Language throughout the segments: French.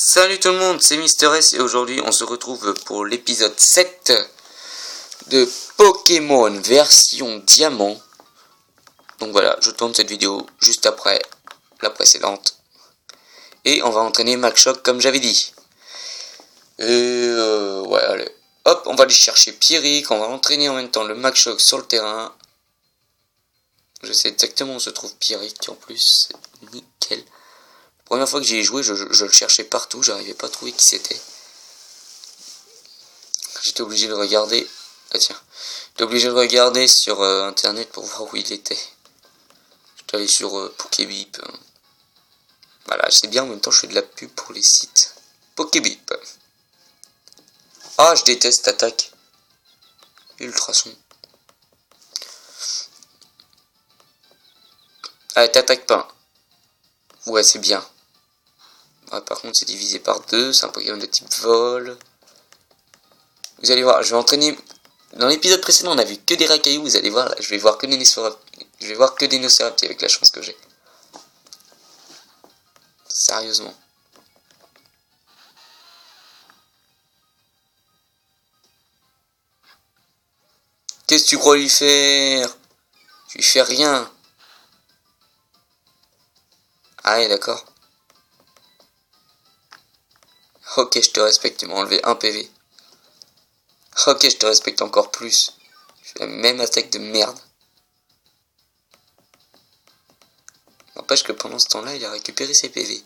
Salut tout le monde, c'est Mister S et aujourd'hui on se retrouve pour l'épisode 7 de Pokémon version diamant. Donc voilà, je tourne cette vidéo juste après la précédente. Et on va entraîner Machoke comme j'avais dit. Et ouais, allez. Hop, on va aller chercher Pierrick, on va entraîner en même temps le Machoke sur le terrain. Je sais exactement où se trouve Pierrick en plus, c'est nickel. Première fois que j'y ai joué, je le cherchais partout, j'arrivais pas à trouver qui c'était. J'étais obligé de regarder. Ah tiens, j'étais obligé de regarder sur internet pour voir où il était. J'étais allé sur Pokébip. Voilà, c'est bien, en même temps je fais de la pub pour les sites. Pokébip. Ah, je déteste cette attaque. Ultrason. Allez, t'attaques pas. Ouais, c'est bien. Ouais, par contre, c'est divisé par 2. C'est un Pokémon de type vol. Vous allez voir, je vais entraîner. Dans l'épisode précédent, on a vu que des Racailloux. Vous allez voir, là, je vais voir que des Nocérapti avec la chance que j'ai. Sérieusement. Qu'est-ce que tu crois lui faire? Tu lui fais rien. Ah ouais, d'accord. Ok, je te respecte, tu m'as enlevé 1 PV. Ok, je te respecte encore plus. Je fais la même attaque de merde. N'empêche que pendant ce temps-là, il a récupéré ses PV.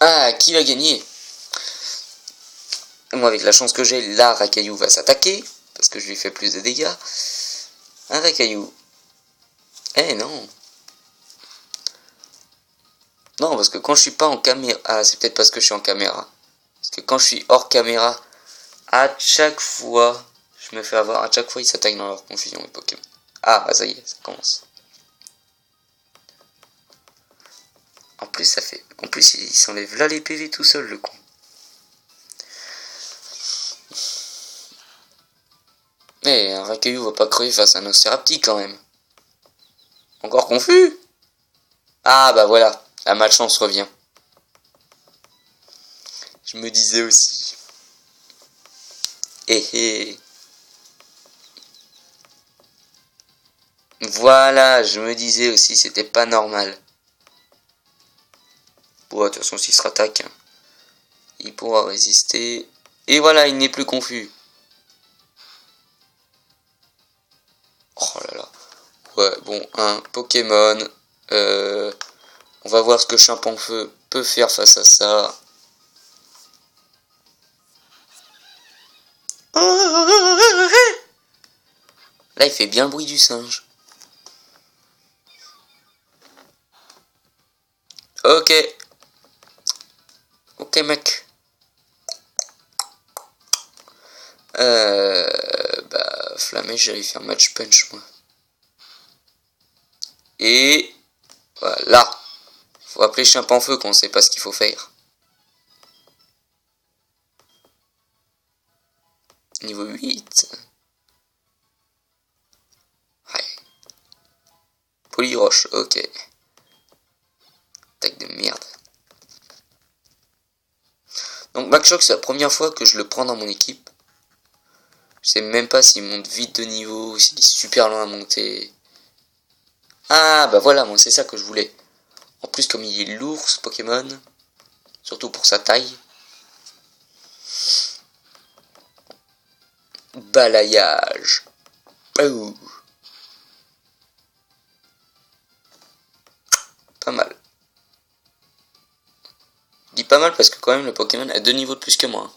Ah, qui va gagner? Moi, avec la chance que j'ai, là, Racaillou va s'attaquer. Parce que je lui fais plus de dégâts. Un Racaillou. Eh non. Non, parce que quand je suis pas en caméra... Ah, c'est peut-être parce que je suis en caméra. Parce que quand je suis hors caméra, à chaque fois, je me fais avoir. À chaque fois, ils s'attaquent dans leur confusion, les Pokémon. Ah, bah ça y est, ça commence. En plus, ça fait... En plus, il s'enlève là les PV tout seul, le con. Mais un Racaillou va pas crever face à un Océrapti quand même. Encore confus? Ah bah voilà, la malchance revient. Je me disais aussi. Eh. Voilà, je me disais aussi, c'était pas normal. Bon, de toute façon, s'il se rattaque, il pourra résister. Et voilà, il n'est plus confus. Oh là là. Ouais, bon, un Pokémon. On va voir ce que Champanfeu peut faire face à ça. Là, il fait bien le bruit du singe. Ok. Ok, mec. Bah, Flamèche, j'allais faire match punch, moi. Et voilà. Faut appeler Champanfeu quand on sait pas ce qu'il faut faire. Niveau 8. Ouais. Polyroche, ok. Attaque de merde. Donc Machoke, c'est la première fois que je le prends dans mon équipe. Je sais même pas s'il monte vite de niveau, s'il est super loin à monter. Ah bah voilà, moi c'est ça que je voulais. En plus comme il est lourd ce Pokémon, surtout pour sa taille. Balayage. Oh. Pas mal. Je dis pas mal parce que quand même le Pokémon a 2 niveaux de plus que moi.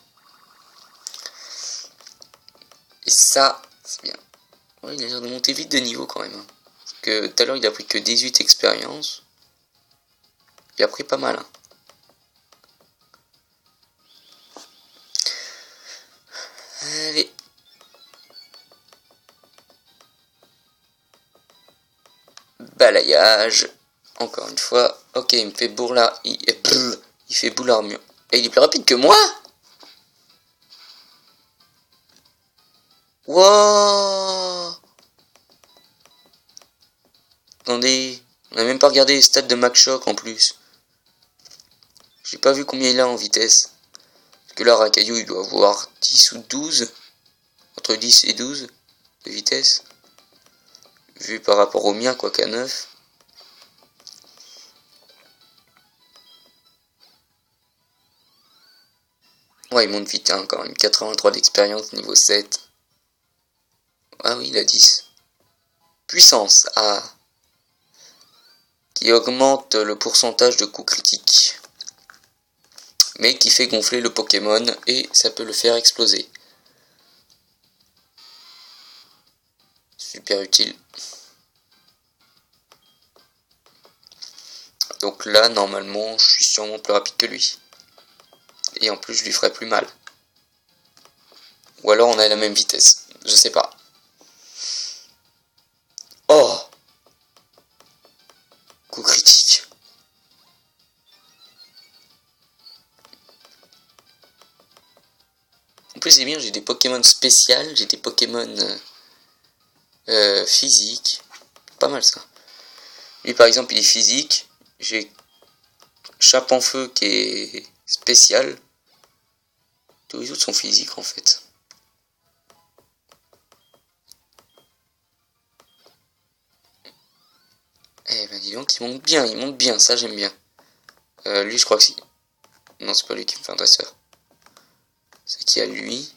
Et ça, c'est bien. Ouais, il a l'air de monter vite de niveau quand même. Parce que tout à l'heure il a pris que 18 expériences. Il a pris pas mal. Allez. Balayage. Encore une fois. Ok, il me fait bourla. Il fait boule armure. Et il est plus rapide que moi. Wouah. Attendez, on n'a même pas regardé les stats de Machoc en plus. J'ai pas vu combien il a en vitesse. Parce que là, Racaillou, il doit avoir 10 ou 12. Entre 10 et 12 de vitesse. Vu par rapport au mien, quoi qu'à 9. Ouais, il monte vite hein, quand même. 83 d'expérience, niveau 7. Ah oui, il a 10. Puissance, ah. Qui augmente le pourcentage de coups critiques. Mais qui fait gonfler le Pokémon et ça peut le faire exploser. Super utile. Donc là, normalement, je suis sûrement plus rapide que lui. Et en plus, je lui ferai plus mal. Ou alors, on a la même vitesse. Je sais pas. Oh! Coup critique. En plus, c'est bien, j'ai des Pokémon spéciales, j'ai des Pokémon physiques. Pas mal ça. Lui, par exemple, il est physique. J'ai Chape en feu qui est spécial. Tous les autres sont physiques en fait. Eh ben dis donc, il monte bien, ça j'aime bien. Lui je crois que si. Non, c'est pas lui qui me fait un dresseur. C'est qui a lui.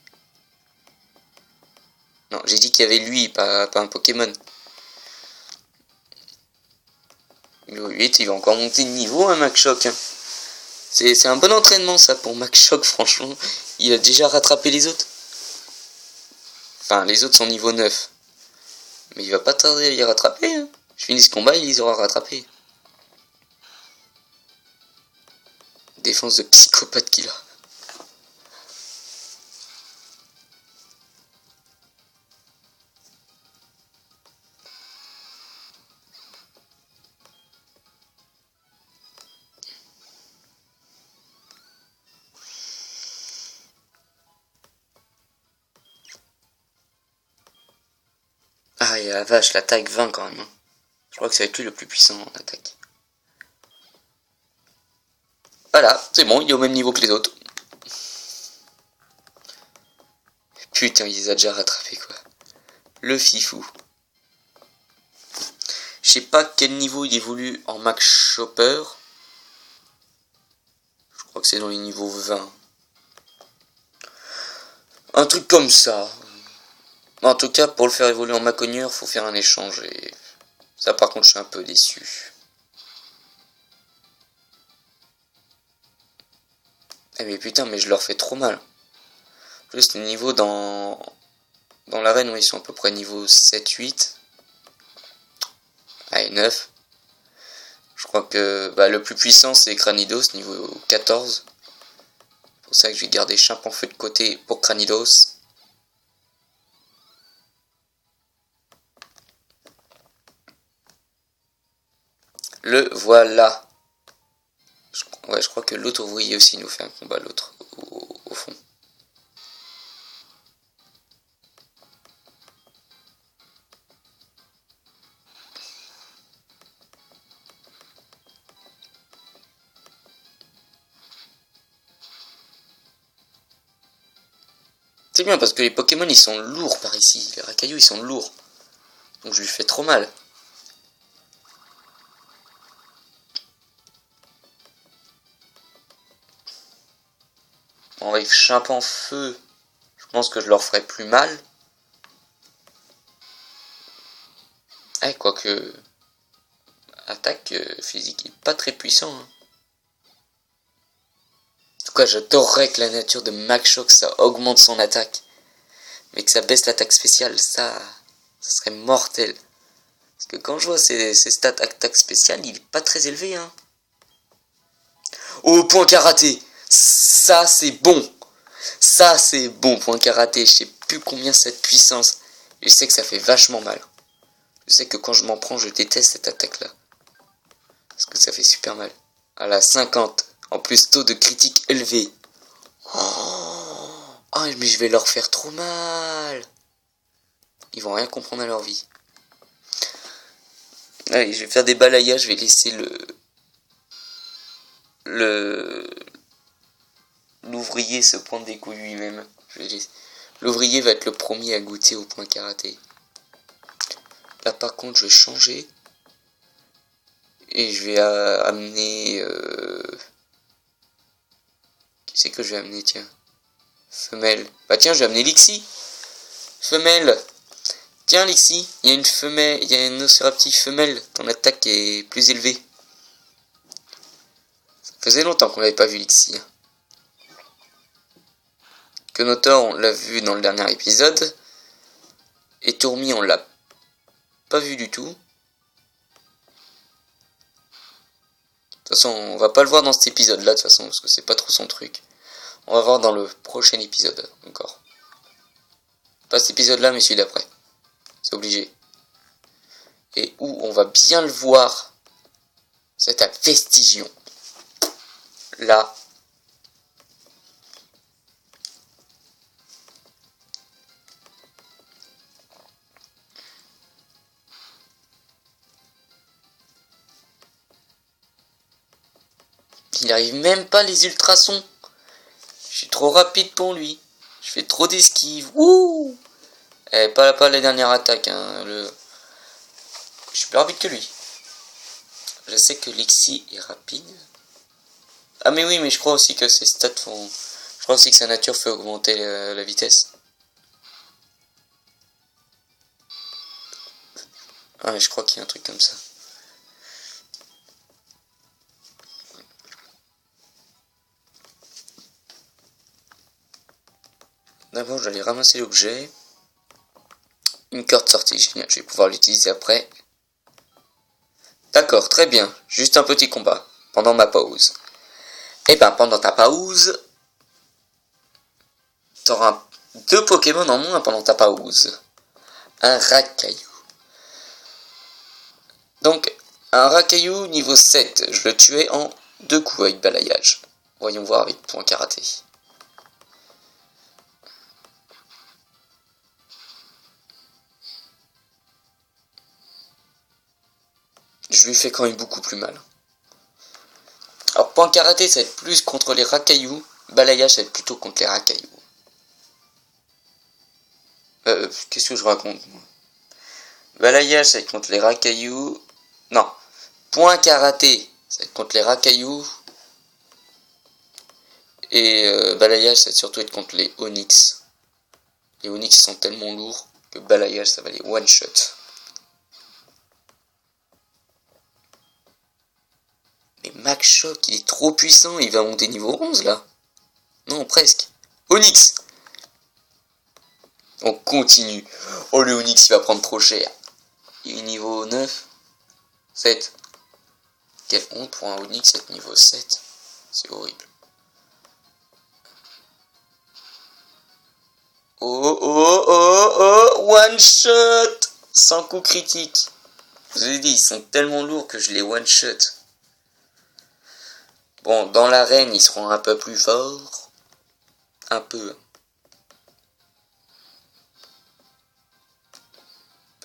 Non, j'ai dit qu'il y avait lui, pas un Pokémon. Niveau 8, il va encore monter de niveau, hein, Machoc. Hein. C'est un bon entraînement ça pour Machoc, franchement. Il a déjà rattrapé les autres. Enfin, les autres sont niveau 9. Mais il va pas tarder à les rattraper. Hein. Je finis ce combat, il les aura rattrapés. Défense de psychopathe qu'il a. Ah, et la vache, l'attaque 20 quand même. Je crois que ça va être lui le plus puissant en attaque. Voilà, c'est bon, il est au même niveau que les autres. Putain, il les a déjà rattrapés quoi. Le fifou. Je sais pas quel niveau il évolue en Max Chopper. Je crois que c'est dans les niveaux 20. Un truc comme ça. En tout cas, pour le faire évoluer en Macogneur, faut faire un échange. Et ça, par contre, je suis un peu déçu. Eh mais putain, mais je leur fais trop mal. Juste le niveau dans l'arène où ils sont à peu près niveau 7-8. Allez, 9. Je crois que le plus puissant c'est Cranidos, niveau 14. C'est pour ça que je vais garder Chape en feu de côté pour Cranidos. Le voilà. Je crois que l'autre ouvrier aussi nous fait un combat, l'autre, au fond. C'est bien parce que les Pokémon ils sont lourds par ici. Les Racaillou ils sont lourds. Donc je lui fais trop mal. Bon, avec Chape en feu, je pense que je leur ferai plus mal. Eh, quoique... Attaque physique est pas très puissant. Hein. En tout cas, j'adorerais que la nature de Machoc, ça augmente son attaque. Mais que ça baisse l'attaque spéciale, ça serait mortel. Parce que quand je vois ses stats attaque spéciale, il est pas très élevé. Hein. Oh, point karaté. Ça, c'est bon. Ça, c'est bon, point karaté. Je sais plus combien cette puissance. Je sais que ça fait vachement mal. Je sais que quand je m'en prends, je déteste cette attaque-là. Parce que ça fait super mal. À la 50. En plus, taux de critique élevé. Oh, mais je vais leur faire trop mal. Ils vont rien comprendre à leur vie. Allez, je vais faire des balayages, je vais laisser l'ouvrier se prendre des coups lui-même. L'ouvrier va être le premier à goûter au point karaté. Là par contre je vais changer. Et je vais amener... Qui c'est que je vais amener, tiens? Femelle. Bah tiens, je vais amener Lixie. Femelle. Tiens Lixie, il y a une femelle, il y a une Océrapti femelle. Ton attaque est plus élevée. Ça faisait longtemps qu'on l'avait pas vu Lixie. Kenotor, on l'a vu dans le dernier épisode. Et Tourmi, on l'a pas vu du tout. De toute façon, on va pas le voir dans cet épisode-là, de toute façon, parce que c'est pas trop son truc. On va voir dans le prochain épisode, encore. Pas cet épisode-là, mais celui d'après. C'est obligé. Et où on va bien le voir, c'est à Vestigion. Là. Il arrive même pas les ultrasons. Je suis trop rapide pour lui. Je fais trop d'esquives. Ouh. Pas la dernière attaque. Hein. Je suis plus rapide que lui. Je sais que Lixie est rapide. Ah mais oui, mais je crois aussi que ses stats font... Je crois aussi que sa nature fait augmenter la vitesse. Ah mais je crois qu'il y a un truc comme ça. D'abord, j'allais ramasser l'objet. Une corde sortie, génial, je vais pouvoir l'utiliser après. D'accord, très bien. Juste un petit combat, pendant ma pause. Et ben, pendant ta pause, t'auras 2 Pokémon en moins pendant ta pause. Un Rakaillou. Donc, un Rakaillou niveau 7, je le tuais en 2 coups avec balayage. Voyons voir avec point karaté. Je lui fais quand même beaucoup plus mal. Alors point karaté ça va être plus contre les Rakaillou, balayage ça va être plutôt contre les Rakaillou. Qu'est-ce que je raconte moi? Balayage ça va être contre les Rakaillou. Non. Point karaté ça va être contre les Rakaillou. Et balayage ça va surtout être contre les Onix. Les Onix sont tellement lourds que balayage ça va les one shot. Mais Max Shock, il est trop puissant, il va monter niveau 11 là. Non, presque. Onix. On continue. Oh, le Onix, il va prendre trop cher. Il est niveau 9. 7. Quelle honte pour un Onix être niveau 7. C'est horrible. Oh, oh, oh, oh, one shot. Sans coup critique. Je vous ai dit, ils sont tellement lourds que je les one shot. Bon, dans l'arène, ils seront un peu plus forts. Un peu.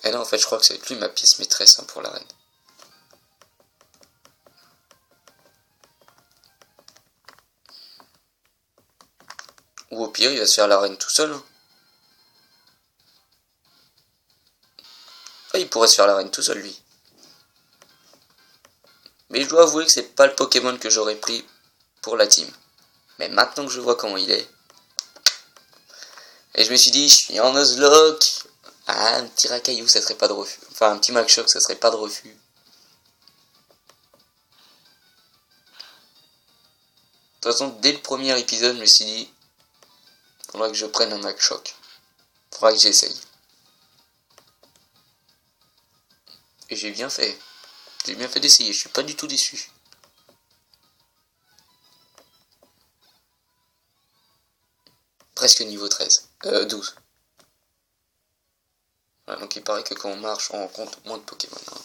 Et non, en fait, je crois que c'est lui ma pièce maîtresse hein, pour l'arène. Ou au pire, il va se faire l'arène tout seul. Hein. Ah, il pourrait se faire l'arène tout seul, lui. Mais je dois avouer que c'est pas le Pokémon que j'aurais pris pour la team. Mais maintenant que je vois comment il est. Et je me suis dit, je suis en Nuzlocke. Ah, un petit Rakaillou, ça serait pas de refus. Enfin, un petit Max Shock, ça serait pas de refus. De toute façon, dès le premier épisode, je me suis dit, faudra que je prenne un Max Shock. Faudra que j'essaye. Et j'ai bien fait. J'ai bien fait d'essayer, je suis pas du tout déçu. Presque niveau 13. 12. Voilà, donc il paraît que quand on marche, on rencontre moins de Pokémon. Hein.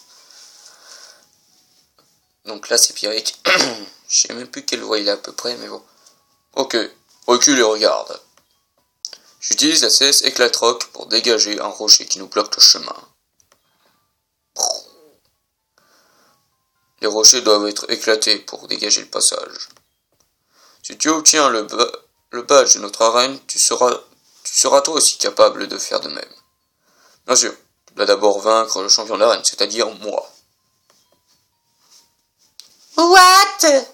Donc là, c'est Pyric. Je sais même plus quelle voie il a à peu près, mais bon. Ok, recule et regarde. J'utilise la CS Éclatroc pour dégager un rocher qui nous bloque le chemin. Les rochers doivent être éclatés pour dégager le passage. Si tu obtiens le badge de notre arène, tu seras toi aussi capable de faire de même. Bien sûr, tu dois d'abord vaincre le champion de l'arène, c'est-à-dire moi. What?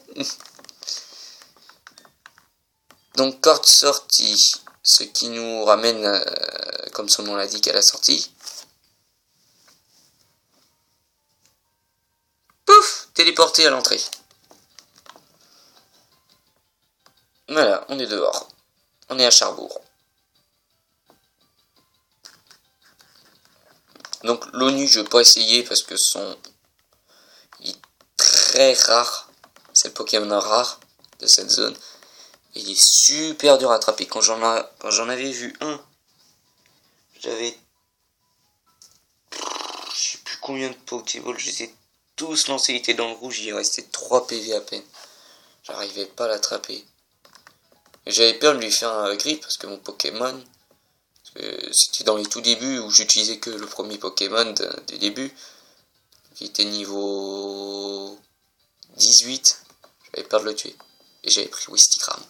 Donc, corde sortie, ce qui nous ramène, comme son nom l'indique, à la sortie. Pouf, téléporté à l'entrée. Voilà, on est dehors. On est à Charbourg. Donc l'ONU, je vais pas essayer parce que il est très rare. C'est le Pokémon rare de cette zone. Et il est super dur à attraper. Quand j'en avais vu un, j'avais... Je sais plus combien de Pokéballs, je les ai tous lancés, il était dans le rouge, il restait 3 PV à peine. J'arrivais pas à l'attraper. Et j'avais peur de lui faire un grip parce que mon Pokémon, c'était dans les tout débuts où j'utilisais que le premier Pokémon des débuts, qui était niveau 18, j'avais peur de le tuer. Et j'avais pris Wistikram.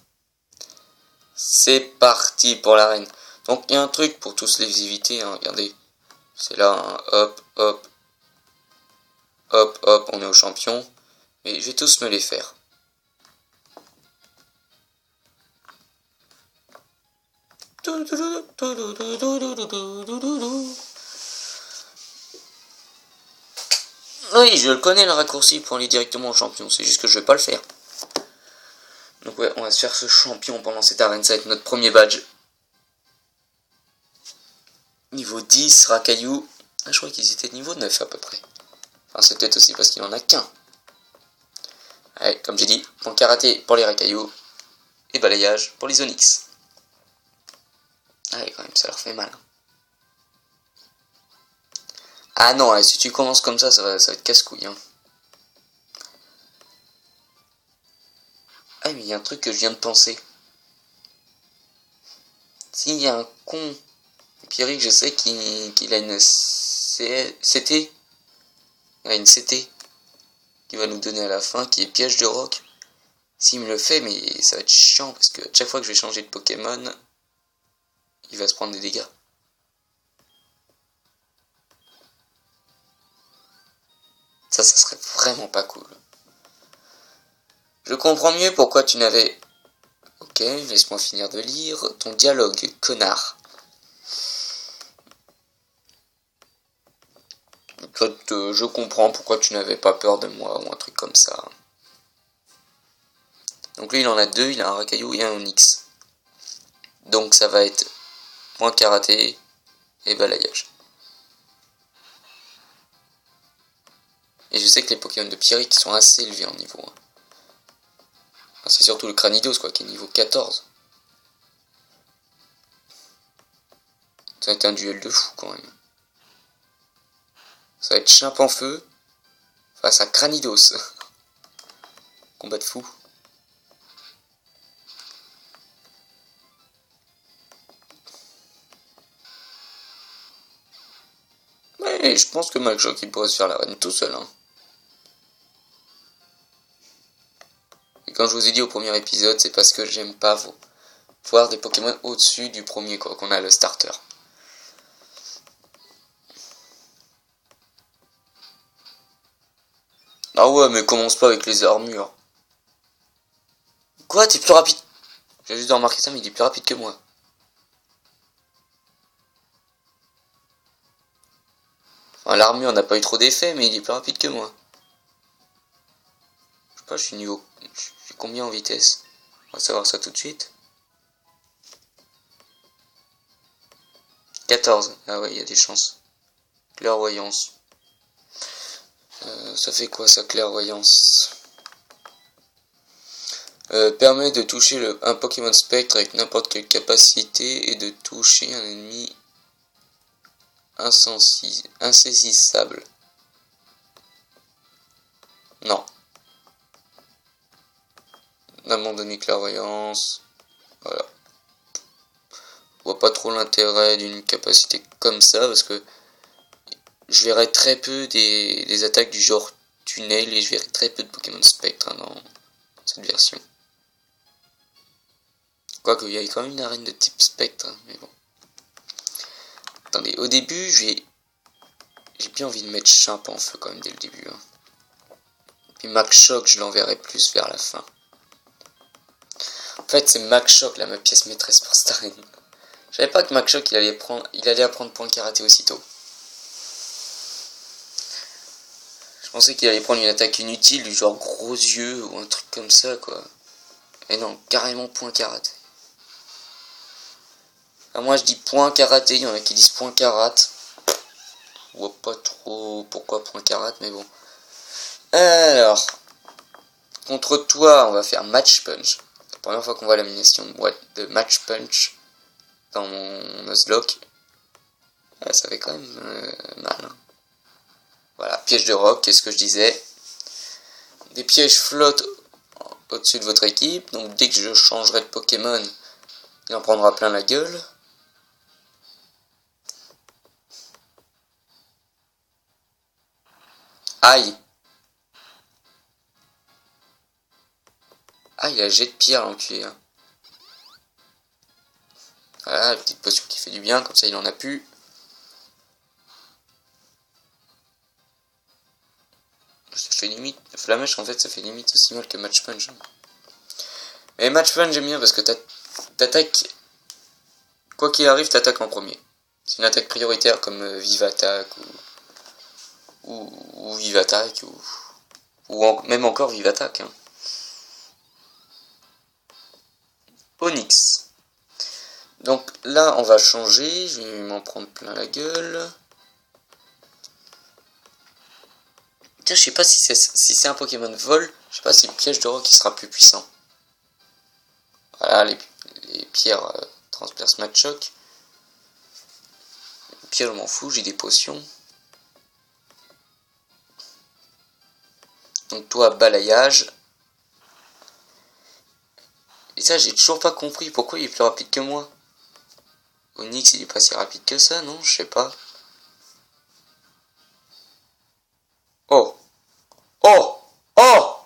C'est parti pour l'arène. Donc il y a un truc pour tous les éviter, hein, regardez. C'est là, hein, hop, hop, hop, hop, on est au champion. Mais je vais tous me les faire. Oui, je le connais le raccourci pour aller directement au champion, c'est juste que je vais pas le faire. Donc ouais, on va se faire ce champion pendant cette arène, ça va être notre premier badge. Niveau 10, Racaillou. Ah, je crois qu'ils étaient niveau 9 à peu près. Enfin, c'est peut-être aussi parce qu'il en a qu'un. Allez, comme j'ai dit, point karaté pour les Racaillou. Et balayage pour les Onix. Allez, quand même, ça leur fait mal. Ah non, si tu commences comme ça va être casse-couille. Hein. Ah, mais il y a un truc que je viens de penser. S'il y a un con, Pierrick, je sais qu'il a une CT. Il a une CT qui va nous donner à la fin, qui est piège de roc. S'il me le fait, mais ça va être chiant, parce que chaque fois que je vais changer de Pokémon, il va se prendre des dégâts. Ça serait vraiment pas cool. Je comprends mieux pourquoi tu n'avais... Ok, laisse-moi finir de lire ton dialogue, connard. En fait, je comprends pourquoi tu n'avais pas peur de moi, ou un truc comme ça. Donc lui, il en a deux, il a un Racaillou et un Onix. Donc ça va être point karaté et balayage. Et je sais que les Pokémon de Pierrick sont assez élevés en niveau. Enfin, c'est surtout le Cranidos quoi, qui est niveau 14. Ça va être un duel de fou quand même. Ça va être Chimp en feu face à Cranidos. Combat de fou. Ouais, je pense que Malchoc il pourrait se faire l'arène tout seul. Hein. Et quand je vous ai dit au premier épisode, c'est parce que j'aime pas voir des Pokémon au-dessus du premier quoi, qu'on a le starter. Ah ouais, mais commence pas avec les armures. Quoi, t'es plus rapide? J'ai juste remarqué ça, mais il est plus rapide que moi. Enfin, l'armure n'a pas eu trop d'effet, mais il est plus rapide que moi. Je sais pas, je suis combien en vitesse? On va savoir ça tout de suite. 14. Ah ouais, il y a des chances. Clairvoyance. Ça fait quoi ça, clairvoyance? Permet de toucher un Pokémon spectre avec n'importe quelle capacité et de toucher un ennemi insaisissable. Non. Abandonner clairvoyance. Voilà. Je vois pas trop l'intérêt d'une capacité comme ça parce que je verrais très peu des attaques du genre tunnel et je verrai très peu de Pokémon Spectre hein, dans cette version. Quoique, il y a quand même une arène de type Spectre, hein, mais bon. Attendez, au début, j'ai bien envie de mettre Chimp en feu quand même dès le début. Hein. Puis Max Shock, je l'enverrai plus vers la fin. En fait, c'est Max Shock, là, ma pièce maîtresse pour cette arène. Je savais pas que Max Shock, il allait apprendre point karaté aussitôt. Je pensais qu'il allait prendre une attaque inutile, du genre gros yeux ou un truc comme ça, quoi. Et non, carrément point karaté. Alors moi, je dis point karaté, il y en a qui disent point karate. Je vois pas trop pourquoi point karate, mais bon. Alors, contre toi, on va faire Match Punch. La première fois qu'on voit l'animation de Match Punch dans mon Nuzlocke. Ça fait quand même mal. Hein. Voilà, piège de roc, qu'est-ce que je disais? Des pièges flottent au-dessus de votre équipe, donc dès que je changerai de Pokémon, il en prendra plein la gueule. Aïe! Ah, il a jet de pierre, l'enculé. Hein. Voilà, la petite potion qui fait du bien, comme ça il en a plus. Ça fait limite. Flamèche, en fait, ça fait limite aussi mal que Match Punch. Hein. Mais Match Punch, j'aime bien parce que t'attaques. Quoi qu'il arrive, t'attaques en premier. C'est une attaque prioritaire comme Vive Attaque ou Vive Attaque même encore Vive Attaque. Hein. Onyx. Donc là, on va changer. Je vais m'en prendre plein la gueule. Tiens, je sais pas si c'est un Pokémon vol. Je sais pas si le piège de roc qui sera plus puissant. Voilà, les pierres transpercent Match Shock. Les pierres, je m'en fous, j'ai des potions. Donc toi, balayage. Et ça, j'ai toujours pas compris pourquoi il est plus rapide que moi. Onyx, il est pas si rapide que ça, non? Je sais pas. Oh! Oh! Oh!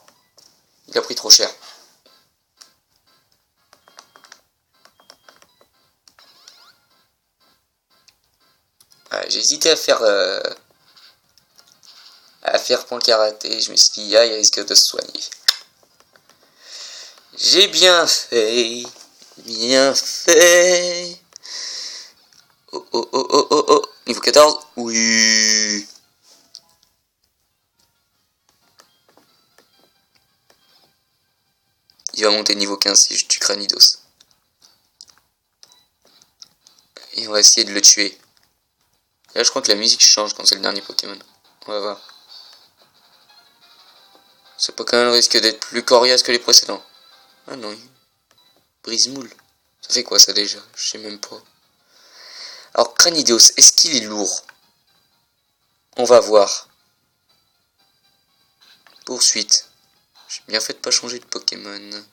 Il a pris trop cher. J'ai hésité à faire point karaté. Je me suis dit, ah, il risque de se soigner. J'ai bien fait. Bien fait. Oh, oh, oh, oh, oh, oh. Niveau 14. Oui. Il va monter niveau 15 si je tue Cranidos. Et on va essayer de le tuer. Là, je crois que la musique change quand c'est le dernier Pokémon. On va voir. Ce Pokémon risque d'être plus coriace que les précédents. Ah non. Brise-moule. Ça fait quoi ça déjà? Je sais même pas. Alors, Cranidos, est-ce qu'il est lourd? On va voir. Poursuite. J'ai bien fait de pas changer de Pokémon.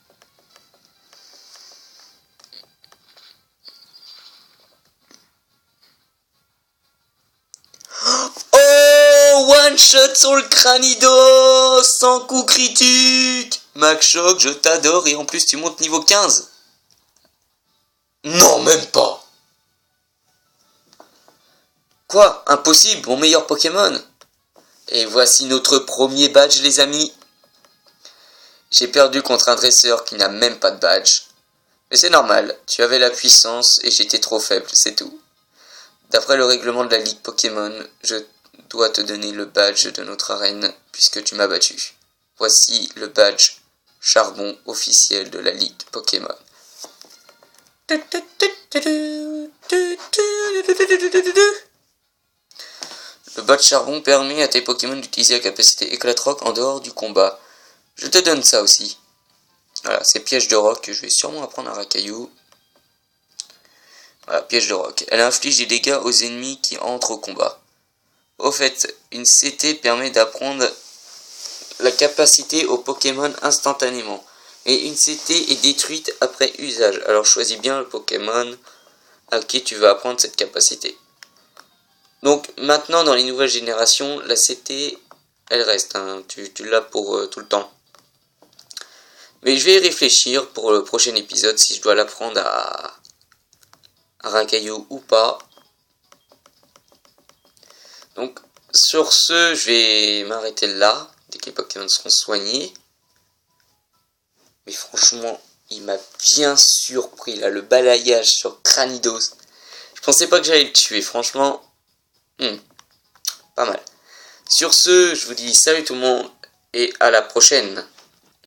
Oh, one shot sur le Cranidos, sans coup critique. Max Shock, je t'adore et en plus tu montes niveau 15. Non, même pas. Quoi? Impossible, mon meilleur Pokémon. Et voici notre premier badge, les amis. J'ai perdu contre un dresseur qui n'a même pas de badge. Mais c'est normal, tu avais la puissance et j'étais trop faible, c'est tout. D'après le règlement de la Ligue Pokémon, je dois te donner le badge de notre arène puisque tu m'as battu. Voici le badge charbon officiel de la Ligue Pokémon. Le badge charbon permet à tes Pokémon d'utiliser la capacité éclate-roc en dehors du combat. Je te donne ça aussi. Voilà, c'est piège de roc que je vais sûrement apprendre à Racaillou. Voilà, piège de roc. Elle inflige des dégâts aux ennemis qui entrent au combat. Au fait, une CT permet d'apprendre la capacité aux Pokémon instantanément. Et une CT est détruite après usage. Alors choisis bien le Pokémon à qui tu vas apprendre cette capacité. Donc maintenant dans les nouvelles générations, la CT elle reste, hein. Tu l'as pour tout le temps. Mais je vais y réfléchir pour le prochain épisode si je dois l'apprendre à Rakayu ou pas. Donc sur ce, je vais m'arrêter là, dès que les Pokémon seront soignés. Mais franchement, il m'a bien surpris là, le balayage sur Cranidos. Je pensais pas que j'allais le tuer, franchement. Pas mal. Sur ce, je vous dis salut tout le monde et à la prochaine.